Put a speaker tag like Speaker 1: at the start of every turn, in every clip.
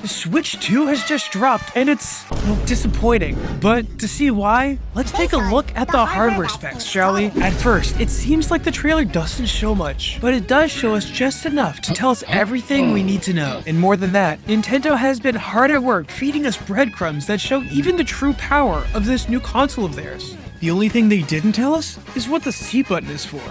Speaker 1: The Switch 2 has just dropped, and it's, well, disappointing. But to see why, let's take a look at the hardware specs, shall we? At first, it seems like the trailer doesn't show much, but it does show us just enough to tell us everything we need to know. And more than that, Nintendo has been hard at work feeding us breadcrumbs that show even the true power of this new console of theirs. The only thing they didn't tell us is what the C button is for.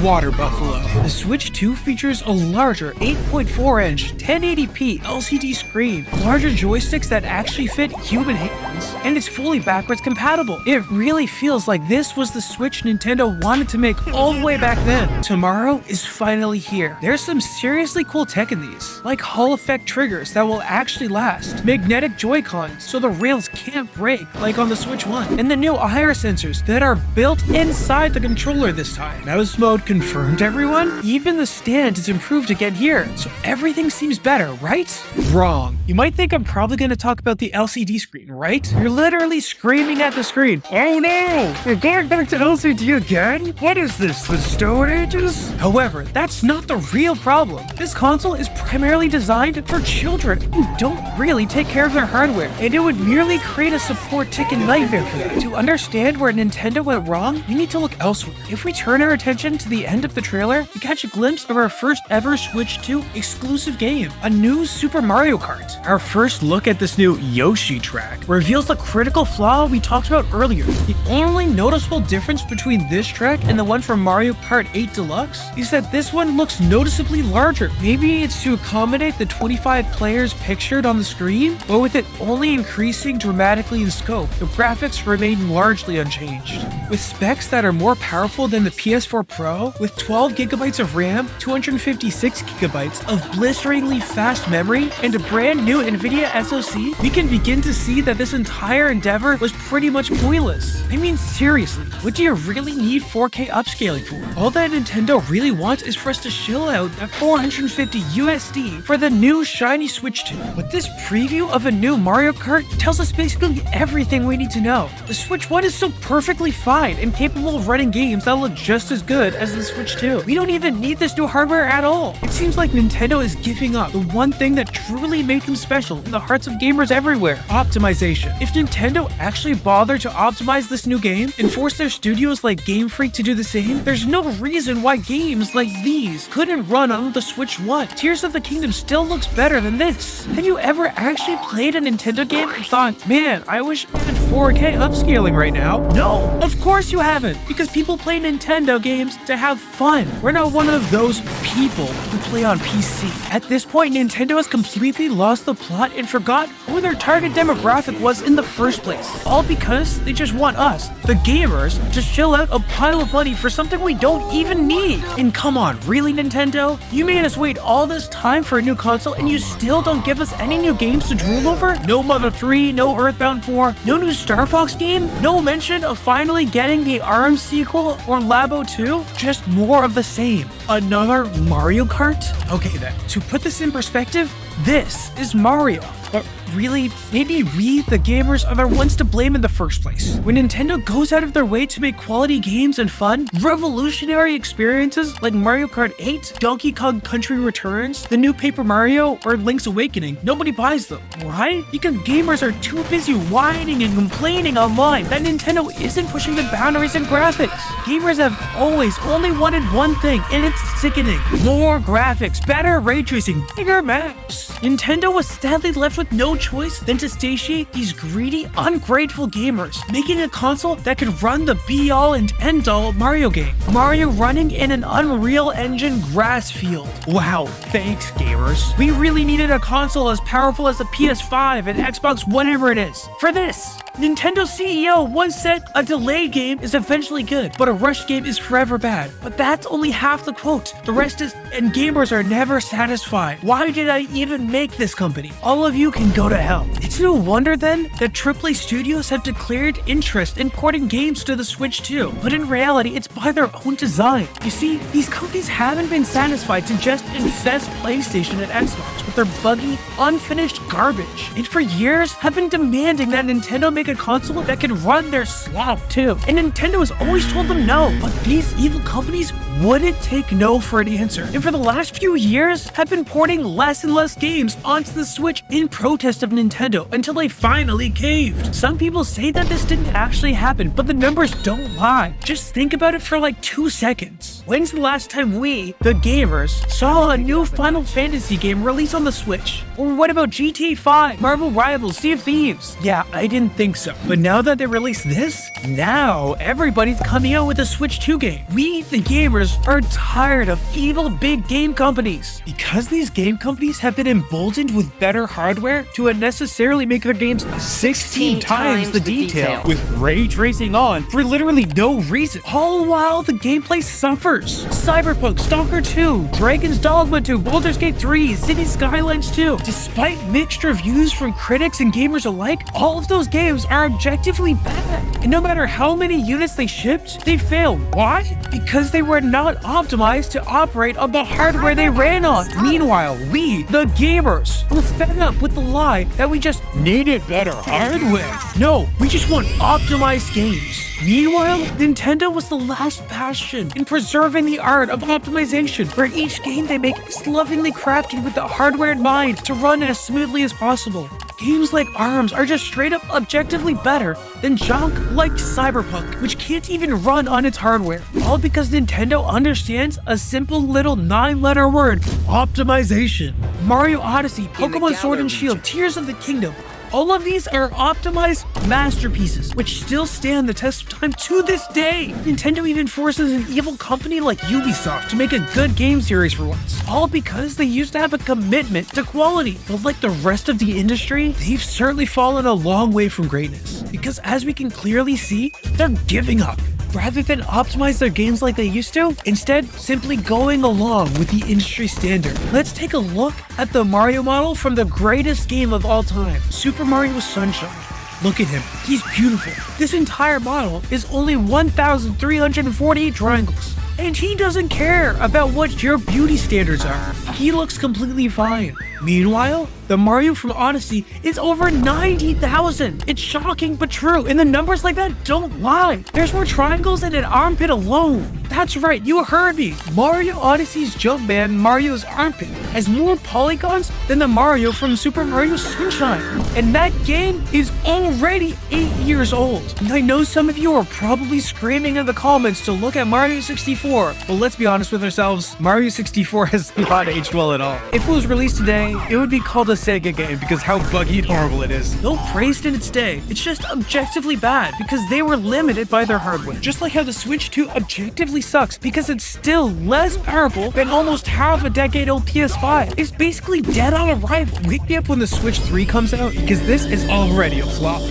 Speaker 1: Water Buffalo. The Switch 2 features a larger 8.4-inch 1080p LCD screen, larger joysticks that actually fit human hands, and it's fully backwards compatible. It really feels like this was the Switch Nintendo wanted to make all the way back then. Tomorrow is finally here. There's some seriously cool tech in these, like Hall effect triggers that will actually last, magnetic Joy-Cons so the rails can't break like on the Switch 1, and the new IR sensors that are built inside the controller this time. Mouse mode confirmed, everyone? Even the stand is improved again here, so everything seems better, right? Wrong. You might think I'm probably going to talk about the LCD screen, right? You're literally screaming at the screen. Oh no! We're going back to LCD again? What is this, the Stone Ages? However, that's not the real problem. This console is primarily designed for children who don't really take care of their hardware, and it would merely create a support ticket nightmare for them. To understand where Nintendo went wrong, we need to look elsewhere. If we turn our attention to the end of the trailer, we catch a glimpse of our first ever Switch 2 exclusive game, a new Super Mario Kart. Our first look at this new Yoshi track reveals the critical flaw we talked about earlier. The only noticeable difference between this track and the one from Mario Kart 8 Deluxe is that this one looks noticeably larger. Maybe it's to accommodate the 25 players pictured on the screen, but with it only increasing dramatically in scope, the graphics remain largely unchanged. With specs that are more powerful than the PS4 Pro, with 12 gigabytes of RAM, 256 gigabytes of blisteringly fast memory, and a brand new NVIDIA SoC, we can begin to see that this entire endeavor was pretty much pointless. I mean, seriously, what do you really need 4K upscaling for? All that Nintendo really wants is for us to shill out at $450 USD for the new shiny Switch 2. But this preview of a new Mario Kart tells us basically everything we need to know. The Switch 1 is so perfectly fine and capable of running games that look just as good as the Switch 2. We don't even need this new hardware at all. It seems like Nintendo is giving up the one thing that truly made them special in the hearts of gamers everywhere: optimization. If Nintendo actually bothered to optimize this new game and force their studios like Game Freak to do the same, there's no reason why games like these couldn't run on the Switch 1. Tears of the Kingdom still looks better than this. Have you ever actually played a Nintendo game and thought, man, I wish I had 4K upscaling right now? No, of course you haven't, because people play Nintendo games to have fun. We're not one of those people who play on PC. At this point, Nintendo has completely lost the plot and forgot who their target demographic was in the first place. All because they just want us, the gamers, to shell out a pile of money for something we don't even need. And come on, really, Nintendo? You made us wait all this time for a new console and you still don't give us any new games to drool over? No Mother 3, no Earthbound 4, no new Star Fox game, no mention of finally getting the ARMS sequel or Labo 2? Just more of the same. Another Mario Kart? Okay then, to put this in perspective, this is Mario. But really, maybe we, the gamers, are the ones to blame in the first place. When Nintendo goes out of their way to make quality games and fun, revolutionary experiences like Mario Kart 8, Donkey Kong Country Returns, the new Paper Mario, or Link's Awakening, nobody buys them. Why? Because gamers are too busy whining and complaining online that Nintendo isn't pushing the boundaries in graphics. Gamers have always only wanted one thing, and it's sickening. More graphics, better ray tracing, bigger maps. Nintendo was sadly left with no choice than to satiate these greedy, ungrateful gamers, making a console that could run the be-all and end-all Mario game. Mario running in an Unreal Engine grass field. Wow, thanks gamers. We really needed a console as powerful as the PS5 and Xbox, whatever it is. For this, Nintendo CEO once said, a delayed game is eventually good, but a rushed game is forever bad. But that's only half the quote. The rest is, and gamers are never satisfied. Why did I even make this company? All of you can go to hell. It's no wonder then that AAA studios have declared interest in porting games to the Switch 2. But in reality, it's by their own design. You see, these companies haven't been satisfied to just infest PlayStation and Xbox with with their buggy, unfinished garbage, and for years have been demanding that Nintendo make a console that can run their slop too. And Nintendo has always told them no, but these evil companies wouldn't take no for an answer, and for the last few years have been porting less and less games onto the Switch in protest of Nintendo until they finally caved. Some people say that this didn't actually happen, but the numbers don't lie. Just think about it for like 2 seconds. When's the last time we, the gamers, saw a new Final Fantasy game release on the Switch? Or what about GTA 5, Marvel Rivals, Sea of Thieves? Yeah, I didn't think so. But now that they released this, now everybody's coming out with a Switch 2 game. We, the gamers, are tired of evil big game companies. Because these game companies have been emboldened with better hardware to unnecessarily make their games 16 times the detail, with ray tracing on for literally no reason, all while the gameplay suffers. Cyberpunk, Stalker 2, Dragon's Dogma 2, Baldur's Gate 3, City Skylines 2. Despite mixed reviews from critics and gamers alike, all of those games are objectively bad. And no matter how many units they shipped, they failed. Why? Because they were not optimized to operate on the hardware they ran on. Meanwhile, we, the gamers, were fed up with the lie that we just needed better hardware. No, we just want optimized games. Meanwhile, Nintendo was the last bastion in preserving the art of optimization, where each game they make is lovingly crafted with the hardware in mind to run as smoothly as possible. Games like ARMS are just straight up objectively better than junk like Cyberpunk, which can't even run on its hardware. All because Nintendo understands a simple little 9-letter word: optimization. Mario Odyssey, Pokemon Sword and Shield, Tears of the Kingdom. All of these are optimized masterpieces, which still stand the test of time to this day. Nintendo even forces an evil company like Ubisoft to make a good game series for once, all because they used to have a commitment to quality. But like the rest of the industry, they've certainly fallen a long way from greatness, because as we can clearly see, they're giving up. Rather than optimize their games like they used to, instead simply going along with the industry standard. Let's take a look at the Mario model from the greatest game of all time, Super Mario Sunshine. Look at him, he's beautiful. This entire model is only 1,348 triangles. And he doesn't care about what your beauty standards are. He looks completely fine. Meanwhile, the Mario from Odyssey is over 90,000. It's shocking but true, and the numbers like that don't lie. There's more triangles than an armpit alone. That's right, you heard me. Mario Odyssey's Jumpman, Mario's armpit, has more polygons than the Mario from Super Mario Sunshine. And that game is already 8 years old. And I know some of you are probably screaming in the comments to look at Mario 64. But let's be honest with ourselves, Mario 64 has not aged well at all. If it was released today, it would be called a Sega game because how buggy and horrible it is. Though praised in its day, it's just objectively bad because they were limited by their hardware. Just like how the Switch 2 objectively sucks because it's still less powerful than almost half a decade old PS5. It's basically dead on arrival. Wake me up when the Switch 3 comes out because this is already a flop.